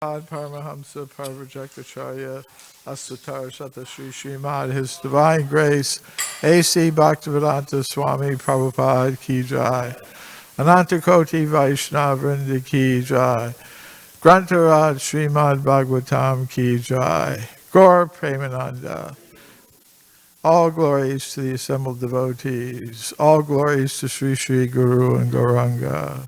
Paramahamsa Parvajakacharya Astutar Sata Sri Srimad, His Divine Grace, A.C. Bhaktivedanta Swami Prabhupada Ki Jai, Anantakoti Vaishnava Vrinda Ki Jai, Grantaraj Srimad Bhagavatam Ki Jai, Gaur Premananda. All glories to the assembled devotees, all glories to Sri Sri Guru and Gauranga.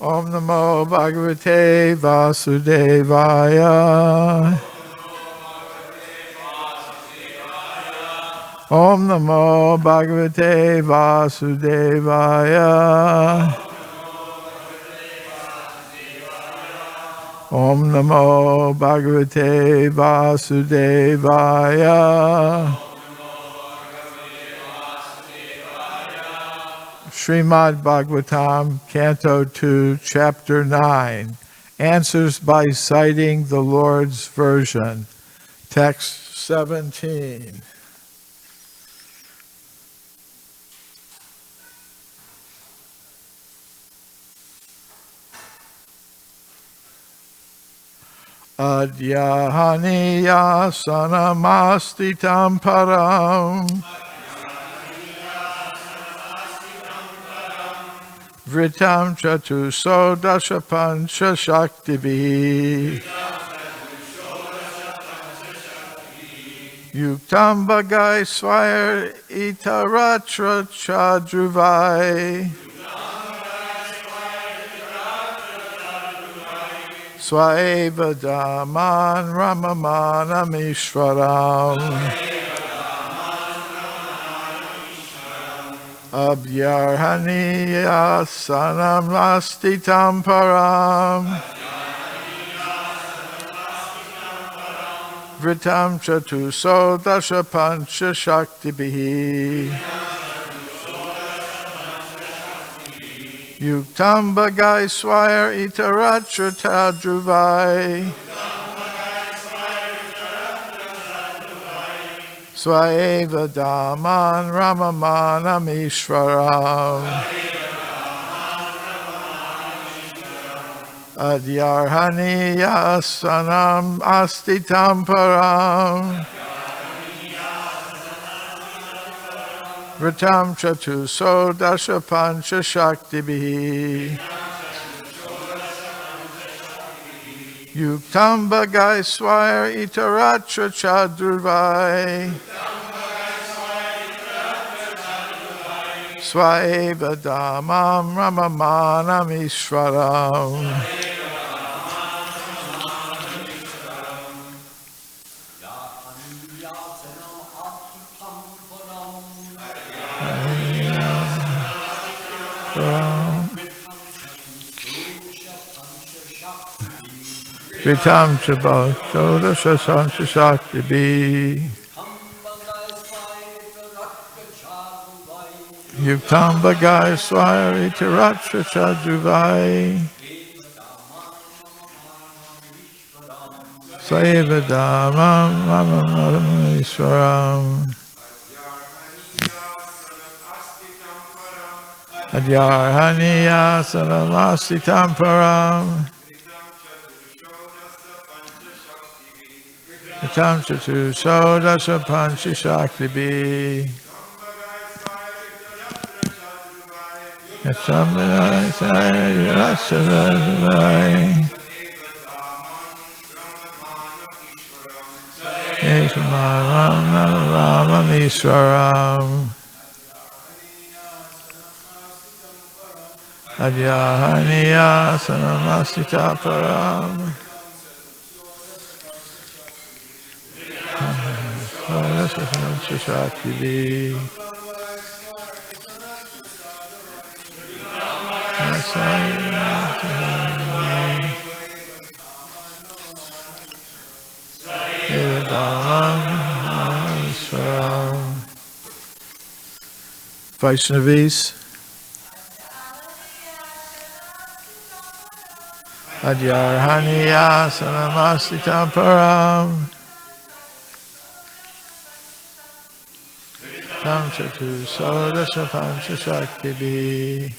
Om Namo Bhagavate Vasudevaya. Om Namo Bhagavate Vasudevaya. Om Namo Bhagavate Vasudevaya. Srimad Bhagavatam, Canto 2, Chapter 9, Answers by Citing the Lord's Version, Text 17. Adyahaniya sanamastitam param. Vritam chatuso dashapancha shaktivi. Yuktam bagai swayar itaratra chadruvai. Swaeva daman ramamanam ishvaram. Abhyarhaniya sanam astitam param. Vritam chatuso dasha pancha shaktibihi. Yuktam bagai swayar itaratra tadruvai. Swaeva daman ramamanam ishvaram. Adyarhaniya sanam astitam param. Vritam chatuso dasha pancha shaktibihi. Yuktam bagai swayar itaratra chadruvai. Swaeva damam ramamanam ishvaram. Vitam chabal choda shasancha shakti bi. Yuktam bagai swayar itaratra chadruvai. Swaeva damam ramamanam ishvaram. Adyarhaniya sanamasitam param. Vitam chatuso dasha pancha shaktibi. Yatam bagai swayar itaratra Ramam Ishwaram. Adyahaniya sanamasita param. Shakti Vaishnavis. Adyarhaniya Sanamasitam Param Tam Chatu Sodasha Pancha Shakti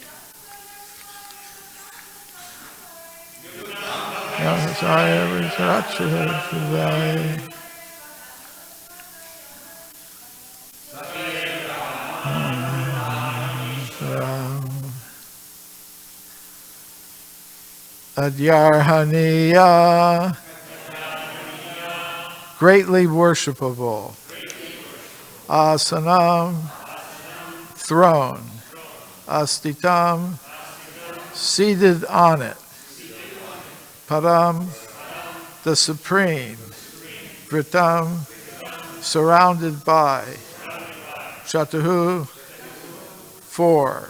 Yahasaya Vicharacha Sudai Adyarhaniya, greatly worshipable. Asanam, throne. Astitam, seated on it. Param, the supreme. Vritam, surrounded by. Chatuhu, four.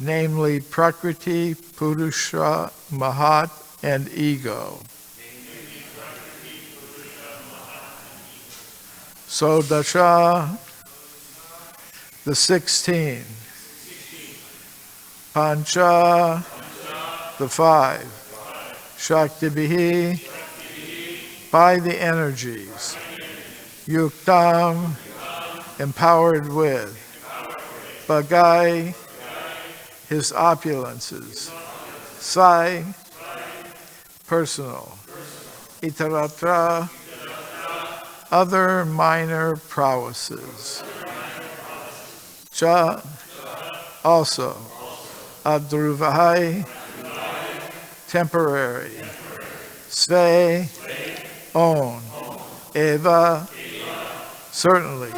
Namely Prakriti, Purusha, Mahat, and Ego. So Dasha, the 16. Pancha, the 5. Shaktibihi, by the energies. Yuktam, empowered with. Bagai, his opulences. Sai, personal. Itaratra, other minor prowesses. Cha, also. Adruvahai, temporary. Sve, own. Eva, certainly.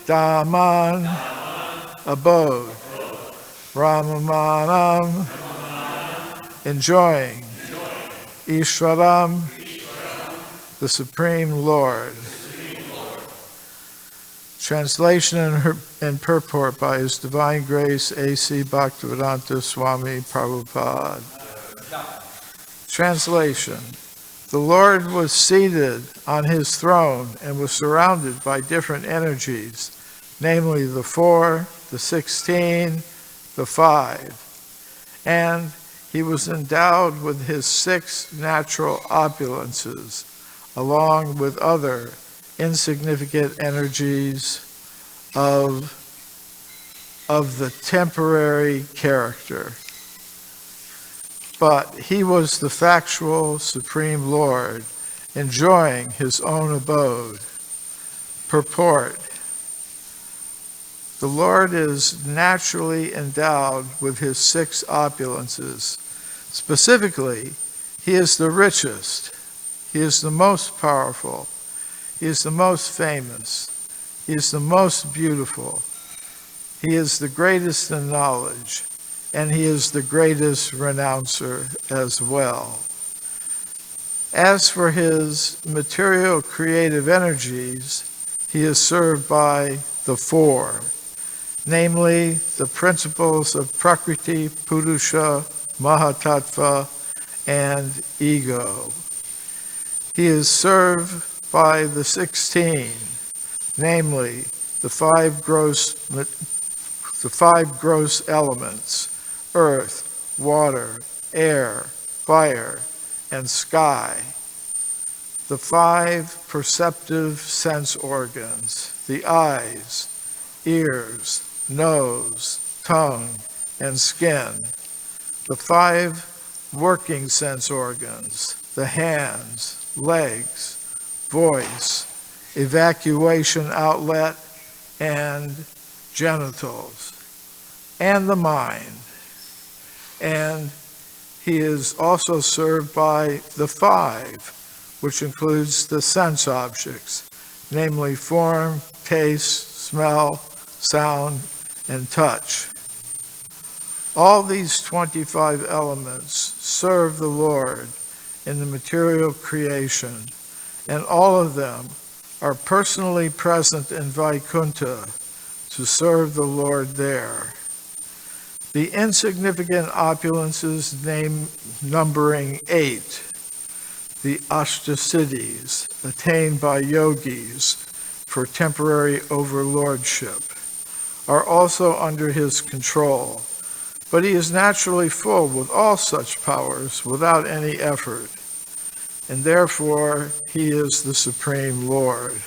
Daman, abode. Ramamanam, enjoying. Ishwaram, the Supreme Lord. Translation and purport by His Divine Grace A.C. Bhaktivedanta Swami Prabhupada. Translation. The Lord was seated on His throne and was surrounded by different energies, namely the 4, the 16, the 5, and He was endowed with His 6 natural opulences, along with other insignificant energies of the temporary character. But He was the factual Supreme Lord, enjoying His own abode. Purport. The Lord is naturally endowed with His 6 opulences. Specifically, He is the richest. He is the most powerful. He is the most famous. He is the most beautiful. He is the greatest in knowledge, and He is the greatest renouncer as well. As for His material creative energies, He is served by the 4, namely the principles of Prakriti, Purusha, Mahatattva, and Ego. He is served by the 16, namely the 5 gross elements, earth, water, air, fire, and sky. The 5 perceptive sense organs, the eyes, ears, nose, tongue, and skin. The 5 working sense organs, the hands, legs, voice, evacuation outlet, and genitals, and the mind. And He is also served by the 5, which includes the sense objects, namely form, taste, smell, sound, and touch. All these 25 elements serve the Lord in the material creation, and all of them are personally present in Vaikuntha to serve the Lord there. The insignificant opulences numbering 8, the Ashtasiddhis attained by yogis for temporary overlordship, are also under His control, but he is naturally full with all such powers without any effort, and therefore he is the Supreme Lord.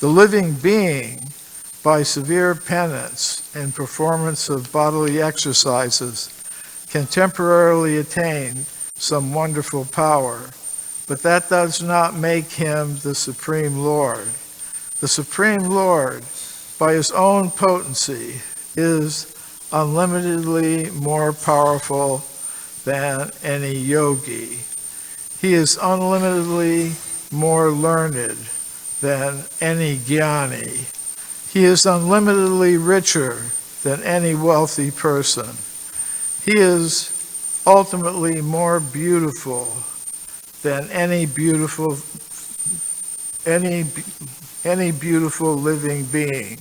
The living being, by severe penance and performance of bodily exercises, can temporarily attain some wonderful power, but that does not make him the Supreme Lord. The Supreme Lord, by his own potency, is unlimitedly more powerful than any yogi. He is unlimitedly more learned than any jnani. He is unlimitedly richer than any wealthy person. He is ultimately more beautiful than any beautiful living being,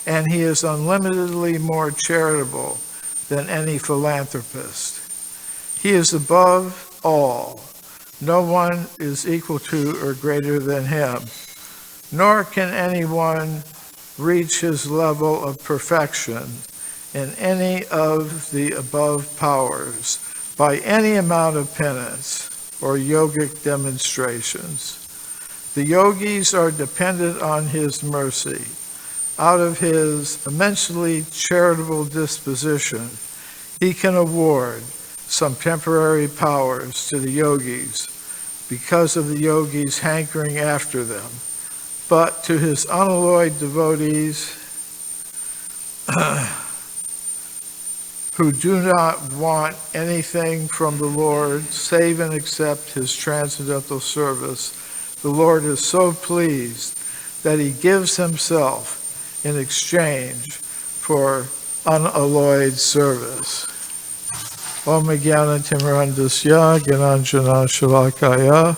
and he is unlimitedly more charitable than any philanthropist. He is above all. No one is equal to or greater than him, nor can anyone reach his level of perfection in any of the above powers by any amount of penance or yogic demonstrations. The yogis are dependent on his mercy. Out of his immensely charitable disposition, he can award some temporary powers to the yogis because of the yogis hankering after them. But to his unalloyed devotees who do not want anything from the Lord save and accept his transcendental service, the Lord is so pleased that he gives himself in exchange for unalloyed service. Om Jnana Timirandasya Gyananjana Shalakaya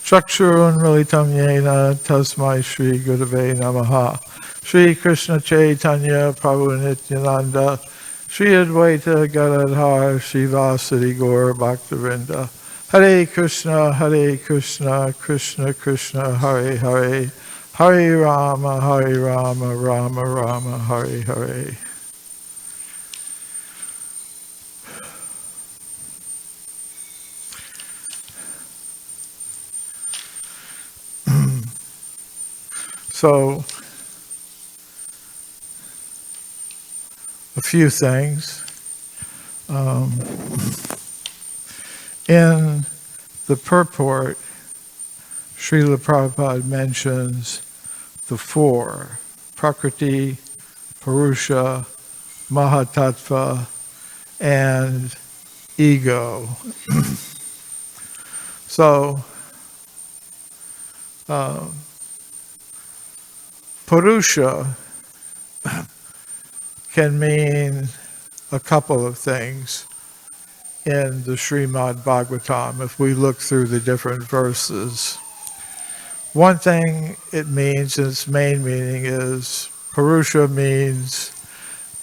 Chakshurun Militam Yena Tasmai Shri Gurave Namaha. Shri Krishna Chaitanya Prabhu Nityananda Shri Advaita Gadadhar Shri Vasari Gaur Bhaktivinoda. Hare Krishna, Krishna Krishna, Hare Hare, Hare Rama, Rama Rama, Hare Hare. So, a few things. In the purport, Srila Prabhupada mentions the four: Prakriti, Purusha, Mahatattva, and ego. So, Purusha can mean a couple of things in the Srimad Bhagavatam if we look through the different verses. One thing it means, and its main meaning is, Purusha means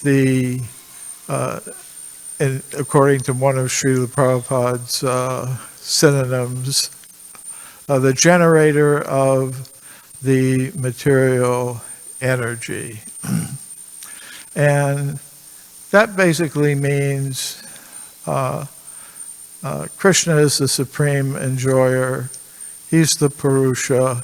the, according to one of Srila Prabhupada's synonyms, the generator of the material energy. And that basically means Krishna is the supreme enjoyer. He's the Purusha.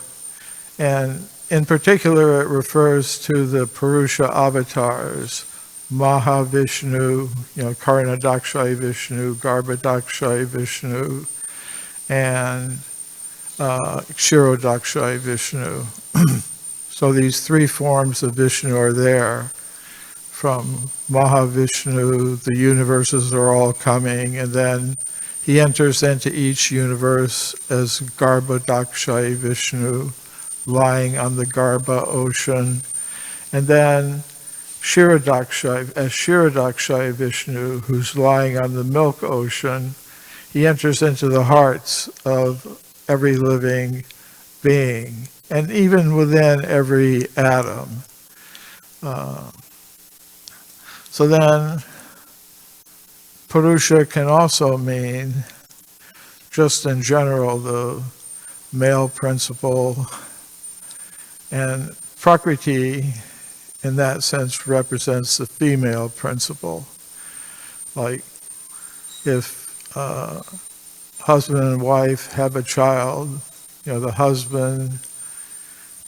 And in particular, it refers to the Purusha avatars, Mahavishnu, Karnadakshayi Vishnu, Garbhadakshayi Vishnu, and Kshirodakshayi Vishnu. So these three forms of Vishnu are there. From Mahavishnu, the universes are all coming, and then he enters into each universe as Garbhadakshayi Vishnu, lying on the Garbha ocean, and then Kshirodakshayi Vishnu, who's lying on the milk ocean. He enters into the hearts of every living being, and even within every atom. So then, Purusha can also mean, just in general, the male principle, and Prakriti in that sense, represents the female principle. Like if husband and wife have a child, the husband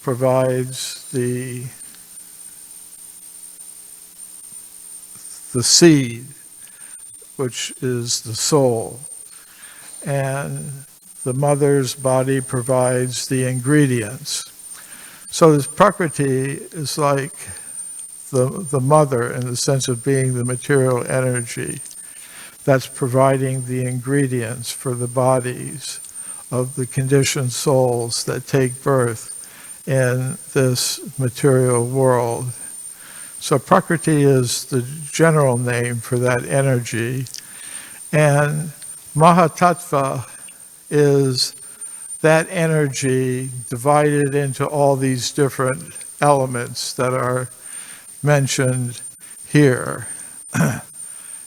provides the seed, which is the soul, and the mother's body provides the ingredients. So this Prakriti is like the mother in the sense of being the material energy that's providing the ingredients for the bodies of the conditioned souls that take birth in this material world. So Prakriti is the general name for that energy, and Mahatattva is that energy divided into all these different elements that are mentioned here.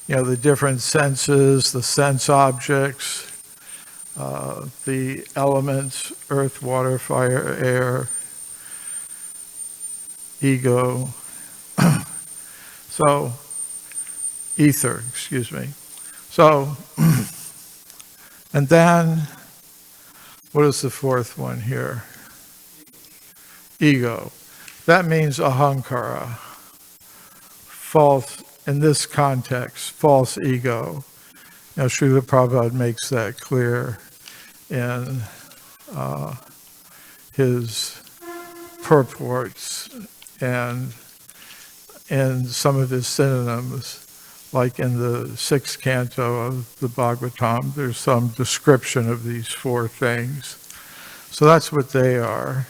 The different senses, the sense objects, the elements, earth, water, fire, air, ego, so ether, excuse me. So, and then, what is the fourth one here? Ego. That means ahankara. False, in this context, false ego. Srila Prabhupada makes that clear in his purports and in some of his synonyms. Like in the 6th canto of the Bhagavatam, there's some description of these four things. So that's what they are.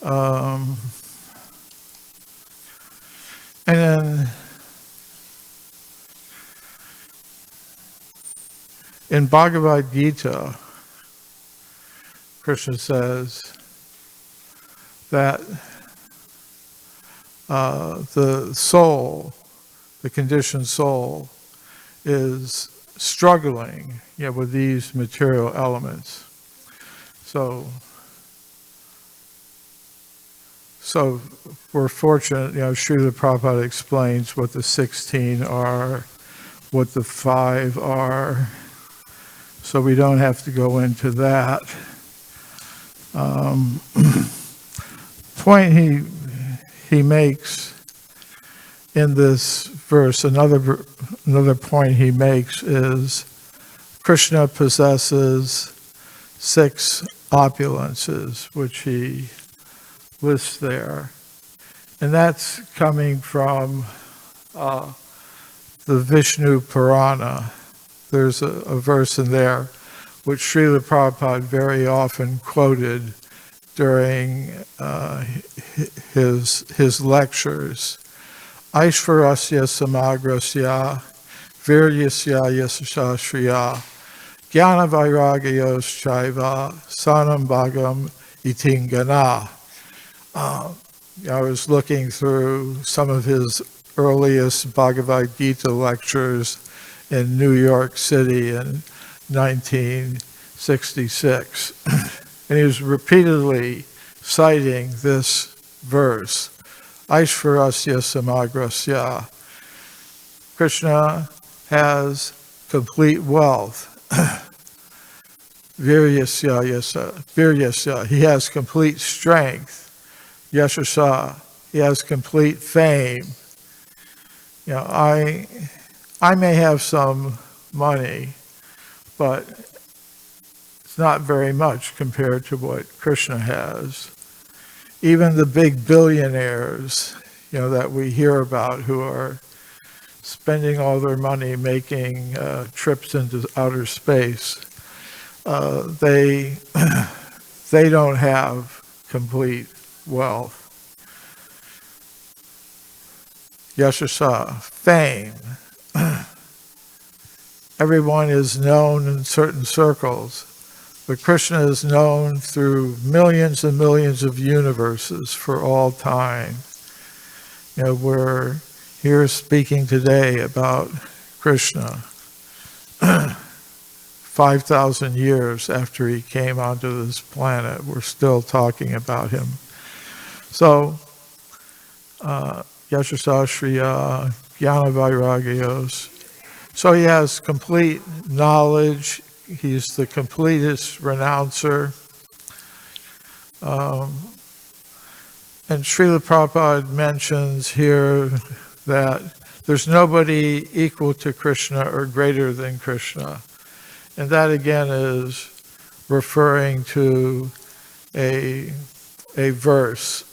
And then in Bhagavad Gita, Krishna says that the soul, the conditioned soul, is struggling with these material elements. So we're fortunate, Srila Prabhupada explains what the 16 are, what the 5 are, so we don't have to go into that. Point he makes in this verse, another point he makes is Krishna possesses 6 opulences, which he lists there. And that's coming from the Vishnu Purana. There's a verse in there which Srila Prabhupada very often quoted during his lectures. Aishvarasya samagrasya viryasya yasasha shriya jnana vairagayos chaiva sanam bhagam itingana. I was looking through some of his earliest Bhagavad Gita lectures in New York City in 1966. And he was repeatedly citing this verse, Aishvarasya samagrasya. Krishna has complete wealth. Viryasya, he has complete strength. Yashasa, he has complete fame. I may have some money, but it's not very much compared to what Krishna has. Even the big billionaires, that we hear about who are spending all their money making trips into outer space, they don't have complete wealth. Yashasa, fame. Everyone is known in certain circles, but Krishna is known through millions and millions of universes for all time. We're here speaking today about Krishna 5,000 years after he came onto this planet. We're still talking about him. So Yashasashriya, Jnana Vairagyos. So he has complete knowledge. He's the completest renouncer. And Srila Prabhupada mentions here that there's nobody equal to Krishna or greater than Krishna. And that again is referring to a verse.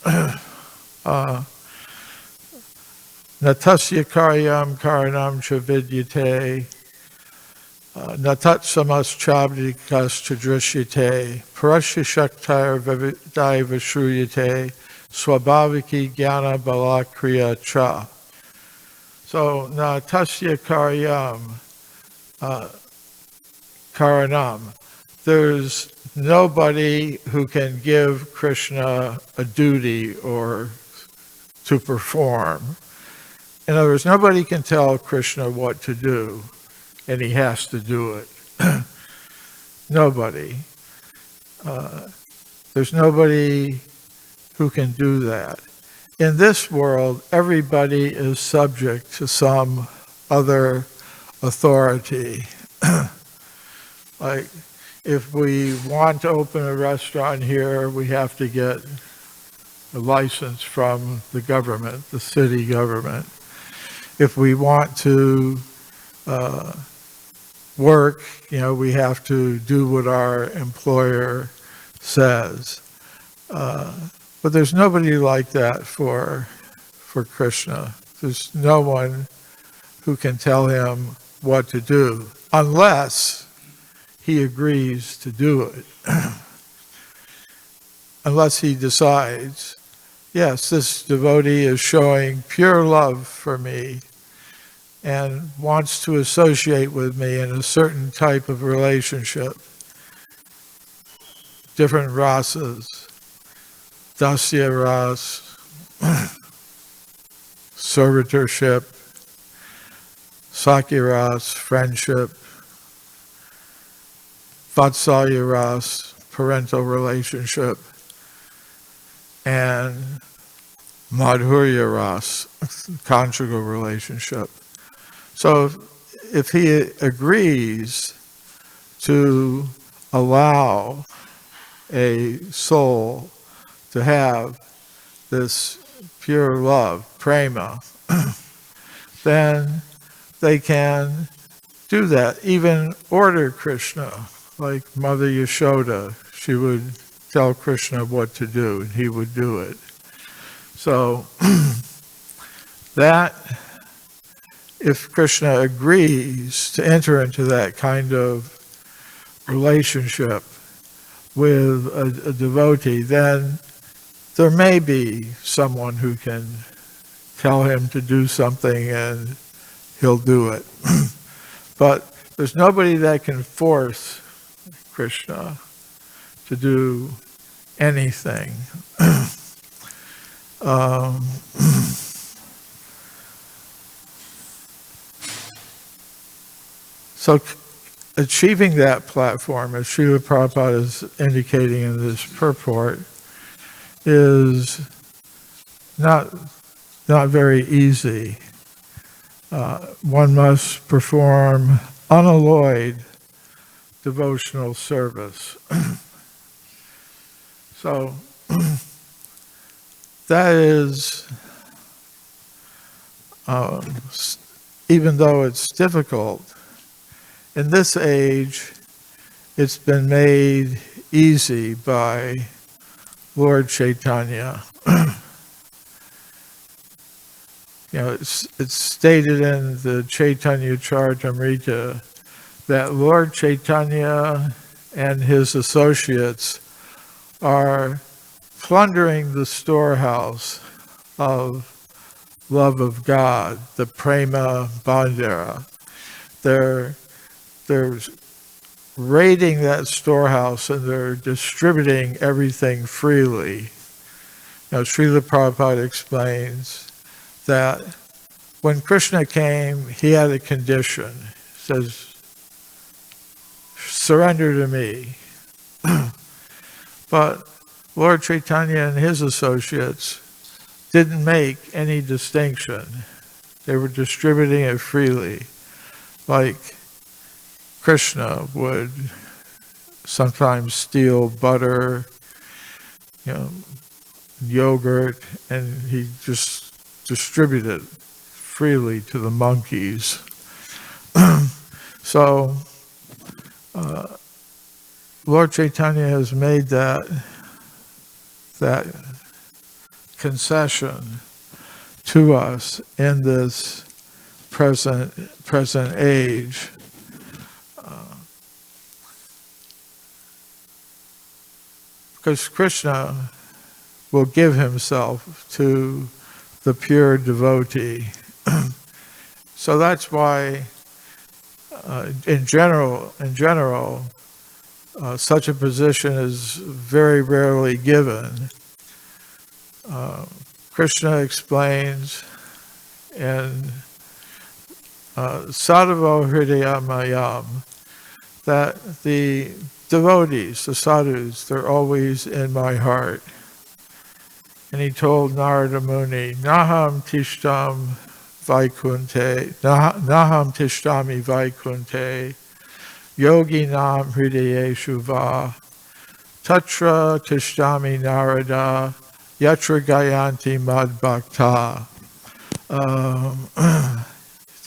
Natasya karyam karanam cha vidyate, natat samas chabdikas chadrishyate, parashya shaktair vividai vashruyate, swabhaviki jnana balakriya cha. So, natasya karyam karanam. There's nobody who can give Krishna a duty or to perform. In other words, nobody can tell Krishna what to do, and he has to do it. Nobody. There's nobody who can do that. In this world, everybody is subject to some other authority. Like, if we want to open a restaurant here, we have to get a license from the government, the city government. If we want to work, we have to do what our employer says. But there's nobody like that for Krishna. There's no one who can tell him what to do, unless he agrees to do it. Unless he decides, yes, this devotee is showing pure love for me and wants to associate with me in a certain type of relationship. Different rasas, dasya ras, servitorship, sakya ras, friendship, vatsalya ras, parental relationship, and madhurya ras, conjugal relationship. So if he agrees to allow a soul to have this pure love, prema, then they can do that. Even order Krishna, like Mother Yashoda, she would tell Krishna what to do, and he would do it. So that, if Krishna agrees to enter into that kind of relationship with a devotee, then there may be someone who can tell him to do something and he'll do it. But there's nobody that can force Krishna to do anything. So achieving that platform, as Srila Prabhupada is indicating in this purport, is not very easy. One must perform unalloyed devotional service. So that is, even though it's difficult, in this age, it's been made easy by Lord Chaitanya. It's stated in the Chaitanya Charitamrita that Lord Chaitanya and his associates are plundering the storehouse of love of God, the Prema Bandhara. They're raiding that storehouse and they're distributing everything freely. Srila Prabhupada explains that when Krishna came, he had a condition. He says, surrender to me. But Lord Chaitanya and his associates didn't make any distinction. They were distributing it freely, like Krishna would sometimes steal butter, yogurt, and he just distributed it freely to the monkeys. So Lord Chaitanya has made that concession to us in this present age. Because Krishna will give himself to the pure devotee. So that's why, in general, such a position is very rarely given. Krishna explains in Sadhavo Hridayamayam that the devotees, the sadhus, they're always in my heart. And he told Narada Muni, Naham tishtam vaikunte, Naham tishtami vaikunte, yogi nam hridayeshu va, tatra tishtami narada, yatra gayanti mad bhakta.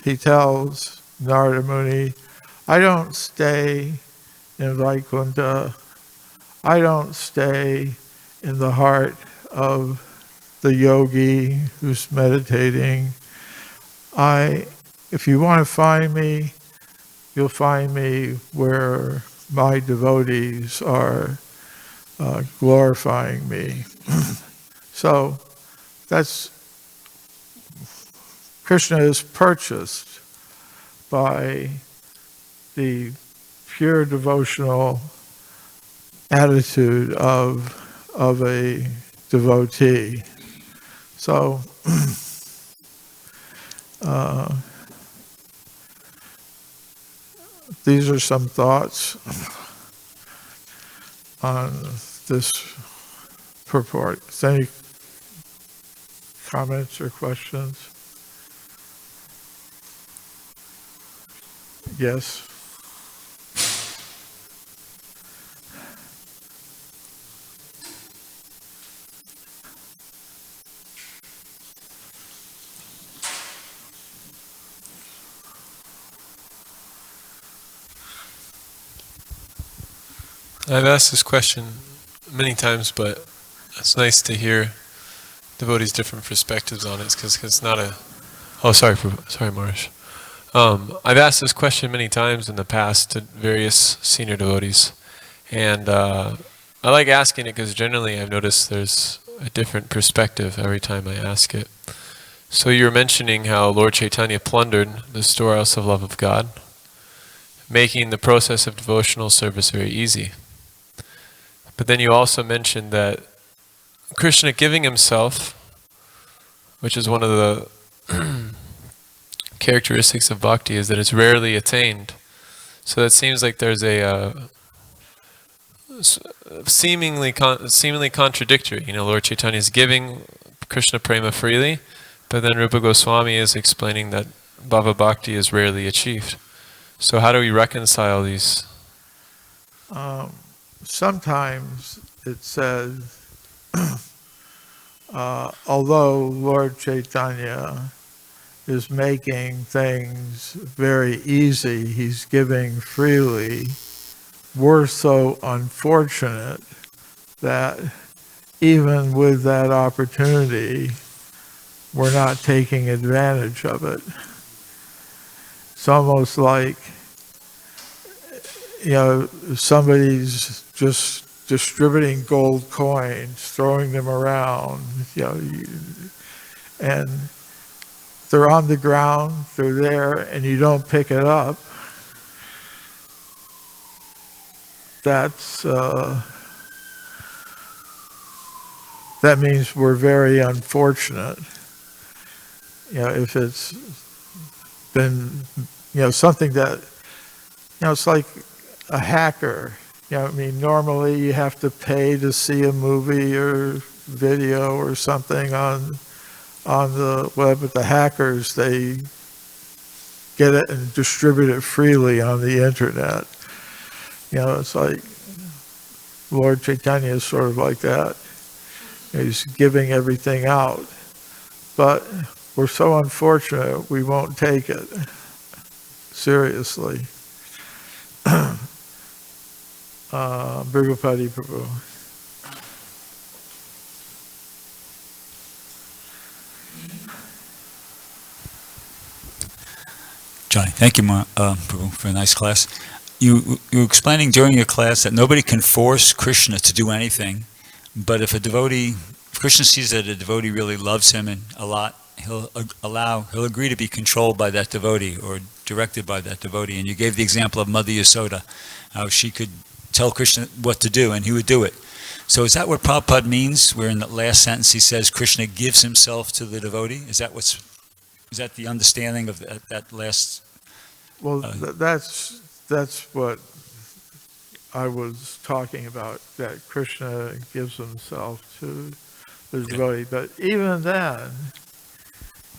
He tells Narada Muni, I don't stay in Vaikunta, I don't stay in the heart of the yogi who's meditating. If you want to find me, you'll find me where my devotees are glorifying me. So that's Krishna is purchased by the pure devotional attitude of a devotee. So these are some thoughts on this purport. Any comments or questions? Yes. I've asked this question many times, but it's nice to hear devotees' different perspectives on it, because it's not a... Oh, sorry, Marish. I've asked this question many times in the past to various senior devotees, and I like asking it because generally I've noticed there's a different perspective every time I ask it. So you were mentioning how Lord Chaitanya plundered the storehouse of love of God, making the process of devotional service very easy. But then you also mentioned that Krishna giving himself, which is one of the characteristics of bhakti, is that it's rarely attained. So that seems like there's a seemingly contradictory. Lord Chaitanya is giving Krishna prema freely, but then Rupa Goswami is explaining that bhava bhakti is rarely achieved. So how do we reconcile these? Sometimes it says, although Lord Chaitanya is making things very easy, he's giving freely, we're so unfortunate that even with that opportunity, we're not taking advantage of it. It's almost like, somebody's just distributing gold coins, throwing them around, and they're on the ground, they're there, and you don't pick it up. That means we're very unfortunate. If it's been, something that, it's like a hacker. Normally you have to pay to see a movie or video or something on on the web, but the hackers, they get it and distribute it freely on the internet. It's like Lord Chaitanya is sort of like that. He's giving everything out. But we're so unfortunate we won't take it seriously. Brigapati Prabhu. Johnny, thank you, Prabhu, for a nice class. You were explaining during your class that nobody can force Krishna to do anything, but if Krishna sees that a devotee really loves him and a lot, he'll agree to be controlled by that devotee or directed by that devotee. And you gave the example of Mother Yasoda, how she could tell Krishna what to do and he would do it. So is that what Prabhupada means, where in the last sentence he says Krishna gives himself to the devotee? Is that the understanding of that last? Well, that's what I was talking about, that Krishna gives himself to the devotee. But even then,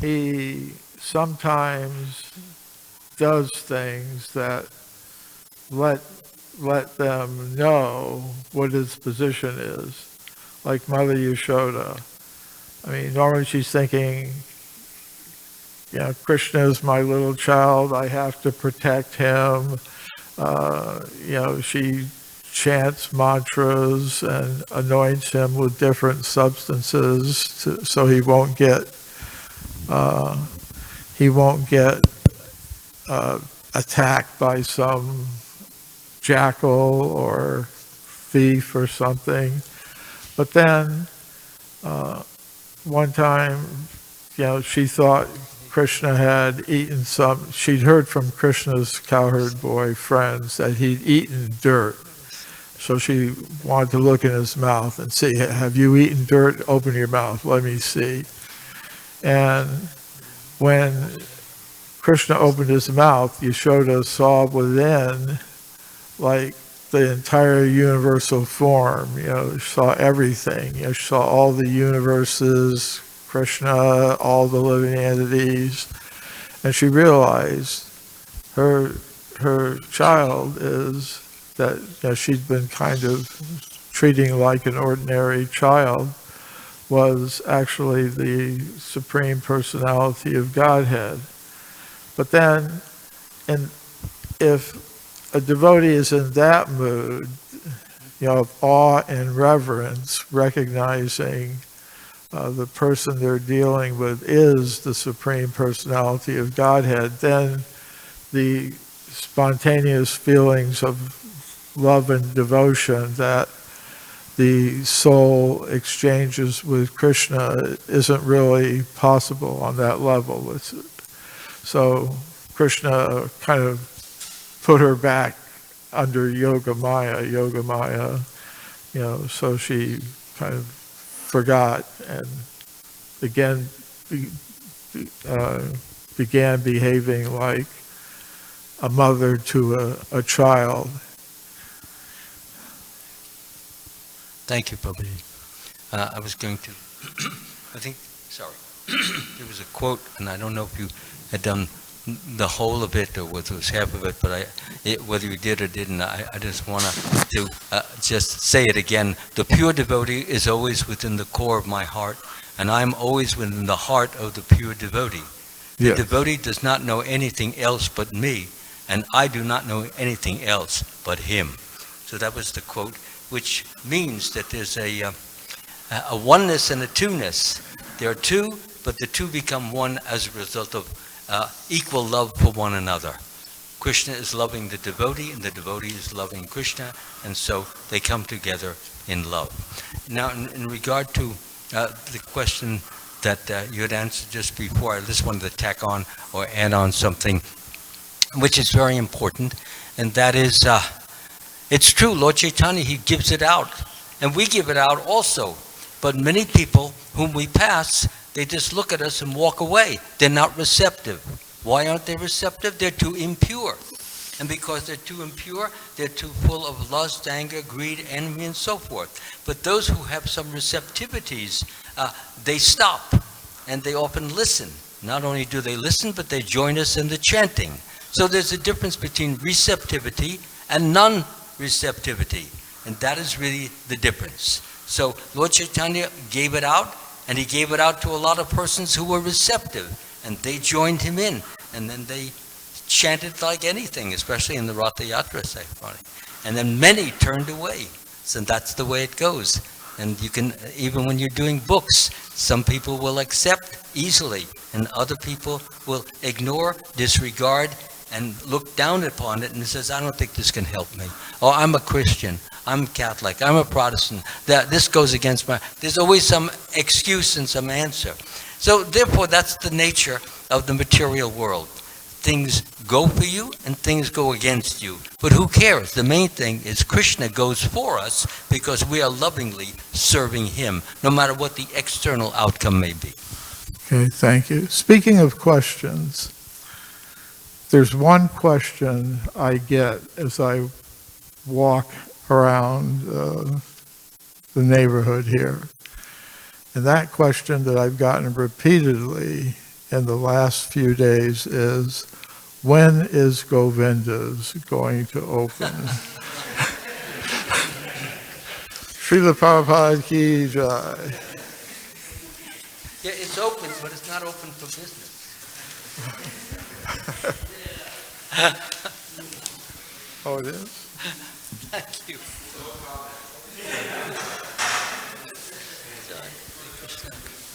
he sometimes does things that let them know what his position is. Like Mother Yashoda. I mean, normally she's thinking, Krishna is my little child, I have to protect him. She chants mantras and anoints him with different substances so he won't get attacked by some jackal or thief or something. But then one time, she thought Krishna had eaten she'd heard from Krishna's cowherd boy friends that he'd eaten dirt. So she wanted to look in his mouth and see, have you eaten dirt? Open your mouth, let me see. And when Krishna opened his mouth, Yashoda saw within, like, the entire universal form. She saw everything. She saw all the universes, Krishna, all the living entities, and she realized her child is that she'd been kind of treating like an ordinary child was actually the Supreme Personality of Godhead. But then, if a devotee is in that mood, of awe and reverence, recognizing the person they're dealing with is the Supreme Personality of Godhead, then the spontaneous feelings of love and devotion that the soul exchanges with Krishna isn't really possible on that level. So Krishna kind of put her back under Yoga Maya, so she kind of forgot and again began behaving like a mother to a child. Thank you, Prabhuji. I was going to, there was a quote, and I don't know if you had done the whole of it or whether it was half of it, but whether you did or didn't, I just want to just say it again. The pure devotee is always within the core of my heart, and I'm always within the heart of the pure devotee. The devotee does not know anything else but me, and I do not know anything else but him. So that was the quote, which means that there's a oneness and a two-ness. There are two, but the two become one as a result of equal love for one another. Krishna is loving the devotee, and the devotee is loving Krishna, and so they come together in love. Now, in regard to the question that you had answered just before, I just wanted to tack on or add on something which is very important, and that is, it's true, Lord Chaitanya, he gives it out, and we give it out also, but many people whom we pass, they just look at us and walk away. They're not receptive. Why aren't they receptive? They're too impure. And because they're too impure, they're too full of lust, anger, greed, envy, and so forth. But those who have some receptivities, they stop. and they often listen. Not only do they listen, but they join us in the chanting. So there's a difference between receptivity and non-receptivity, and that is really the difference. So Lord Chaitanya gave it out, and he gave it out to a lot of persons who were receptive, and they joined him in, and then they chanted like anything, especially in the Ratha Yatra ceremony. And then many turned away. So that's the way it goes. And you can, even when you're doing books, some people will accept easily, and other people will ignore, disregard, and look down upon it and says, I don't think this can help me. Or I'm a Christian, I'm Catholic, I'm a Protestant, this goes against my... There's always some excuse and some answer. So therefore, that's the nature of the material world. Things go for you and things go against you. But who cares? The main thing is Krishna goes for us because we are lovingly serving him, no matter what the external outcome may be. Okay, thank you. Speaking of questions, there's one question I get as I walk around the neighborhood here. And that question that I've gotten repeatedly in the last few days is, when is Govinda's going to open? Srila Prabhupada ki jai. Yeah, it's open, but it's not open for business. Oh, it is? Thank you.